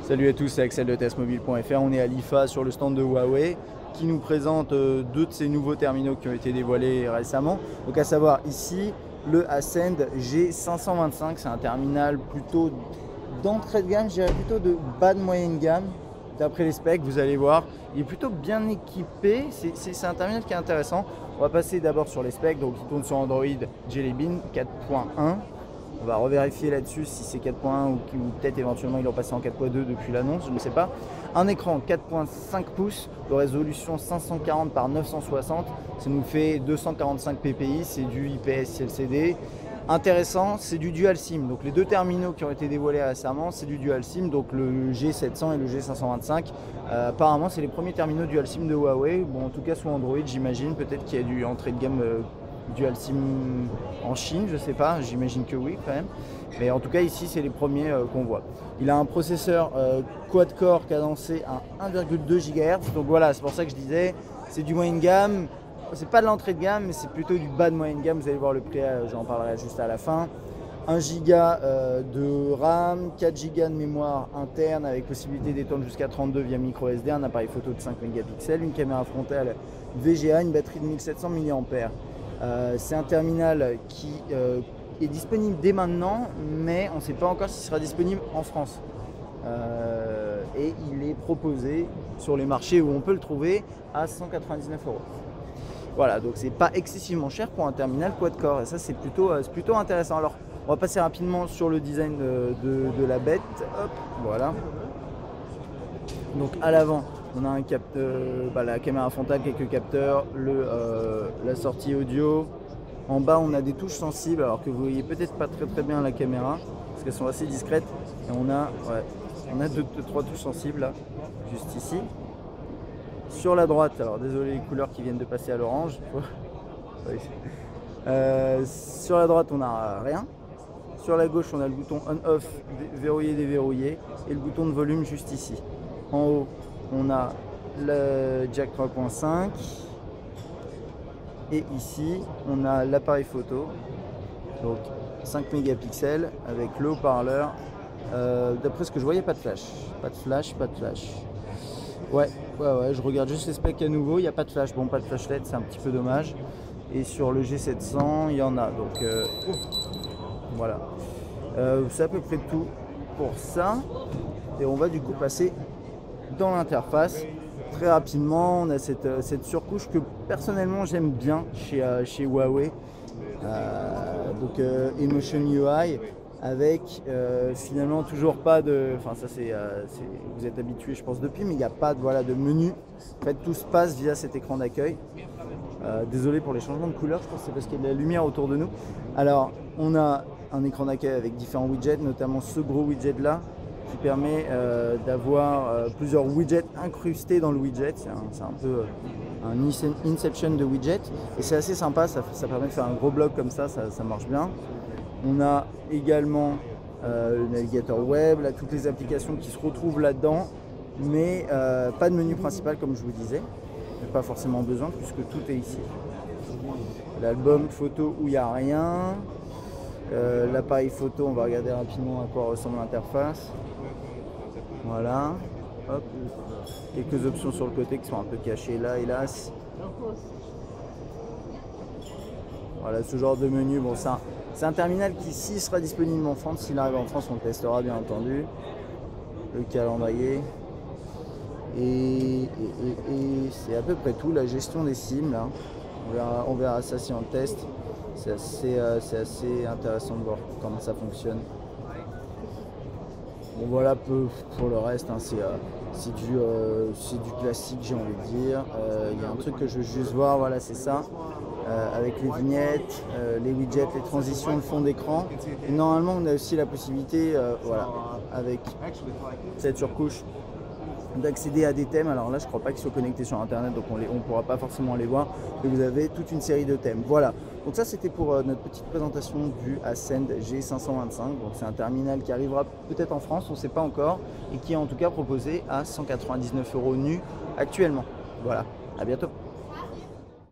Salut à tous, c'est Axel de testmobile.fr. On est à l'IFA sur le stand de Huawei qui nous présente deux de ces nouveaux terminaux qui ont été dévoilés récemment. Donc à savoir ici le Ascend G525, c'est un terminal plutôt d'entrée de gamme, je dirais plutôt de bas de moyenne gamme. D'après les specs, vous allez voir, il est plutôt bien équipé, c'est un terminal qui est intéressant. On va passer d'abord sur les specs, donc il tourne sur Android Jelly Bean 4.1. On va revérifier là-dessus si c'est 4.1 ou peut-être éventuellement ils l'ont passé en 4.2 depuis l'annonce, je ne sais pas. Un écran 4.5 pouces de résolution 540 par 960, ça nous fait 245 ppi, c'est du IPS LCD. Intéressant, c'est du dual SIM. Donc les deux terminaux qui ont été dévoilés récemment, c'est du dual SIM, donc le G700 et le G525. Apparemment, c'est les premiers terminaux dual SIM de Huawei. Bon, en tout cas sous Android, j'imagine. Peut-être qu'il y a du entrée de gamme dual SIM en Chine, je sais pas. J'imagine que oui, quand même. Mais en tout cas, ici, c'est les premiers qu'on voit. Il a un processeur quad-core cadencé à 1,2 GHz. Donc voilà, c'est pour ça que je disais, c'est du moyenne gamme. C'est pas de l'entrée de gamme, mais c'est plutôt du bas de moyenne gamme. Vous allez voir le prix, j'en parlerai juste à la fin. 1 Go de RAM, 4 Go de mémoire interne avec possibilité d'étendre jusqu'à 32 via micro SD, un appareil photo de 5 mégapixels, une caméra frontale VGA, une batterie de 1700 mAh. C'est un terminal qui est disponible dès maintenant, mais on ne sait pas encore s'il sera disponible en France. Et il est proposé sur les marchés où on peut le trouver à 199 €. Voilà, donc c'est pas excessivement cher pour un terminal quad-core et ça c'est plutôt intéressant. Alors on va passer rapidement sur le design de la bête. Hop, voilà. Donc à l'avant on a un capteur, la caméra frontale, quelques capteurs, la sortie audio. En bas on a des touches sensibles alors que vous voyez peut-être pas très bien la caméra parce qu'elles sont assez discrètes. Et on a 3 touches sensibles là, juste ici. Sur la droite, alors désolé les couleurs qui viennent de passer à l'orange. Sur la droite on n'a rien. Sur la gauche on a le bouton on-off, verrouiller, déverrouiller et le bouton de volume juste ici. En haut on a le jack 3.5 et ici on a l'appareil photo, donc 5 mégapixels avec le haut-parleur. D'après ce que je voyais, pas de flash. Ouais, je regarde juste les specs à nouveau, il n'y a pas de flash. Bon, pas de flash LED, c'est un petit peu dommage. Et sur le G700, il y en a. Donc voilà. C'est à peu près tout pour ça. Et on va du coup passer dans l'interface. Très rapidement, on a cette surcouche que personnellement j'aime bien chez Huawei. Donc Emotion UI. Avec finalement toujours pas de, enfin ça c'est, vous êtes habitué je pense depuis, mais il n'y a pas de menu. En fait tout se passe via cet écran d'accueil. Désolé pour les changements de couleur, je pense que c'est parce qu'il y a de la lumière autour de nous. Alors on a un écran d'accueil avec différents widgets, notamment ce gros widget là qui permet d'avoir plusieurs widgets incrustés dans le widget. C'est un peu un inception de widgets et c'est assez sympa, ça permet de faire un gros bloc comme ça marche bien. On a également le navigateur web, là, toutes les applications qui se retrouvent là-dedans, mais pas de menu principal comme je vous disais, pas forcément besoin puisque tout est ici. L'album photo où il n'y a rien, l'appareil photo, on va regarder rapidement à quoi ressemble l'interface. Voilà, hop. Quelques options sur le côté qui sont un peu cachées là, hélas. Voilà, ce genre de menu, bon c'est un terminal qui, s'il sera disponible en France, s'il arrive en France, on le testera bien entendu. Le calendrier. Et c'est à peu près tout. La gestion des SIM, là. On verra ça si on le teste. C'est assez intéressant de voir comment ça fonctionne. Bon voilà pour le reste, hein, c'est du classique, j'ai envie de dire. Il y a un truc que je veux juste voir, voilà, c'est ça. Avec les vignettes, les widgets, les transitions, le fond d'écran. Et normalement, on a aussi la possibilité, voilà, avec cette surcouche, d'accéder à des thèmes. Alors là, je ne crois pas qu'ils soient connectés sur Internet, donc on ne pourra pas forcément les voir. Mais vous avez toute une série de thèmes. Voilà. Donc ça, c'était pour notre petite présentation du Ascend G525. Donc c'est un terminal qui arrivera peut-être en France, on ne sait pas encore, et qui est en tout cas proposé à 199 € nu actuellement. Voilà. À bientôt.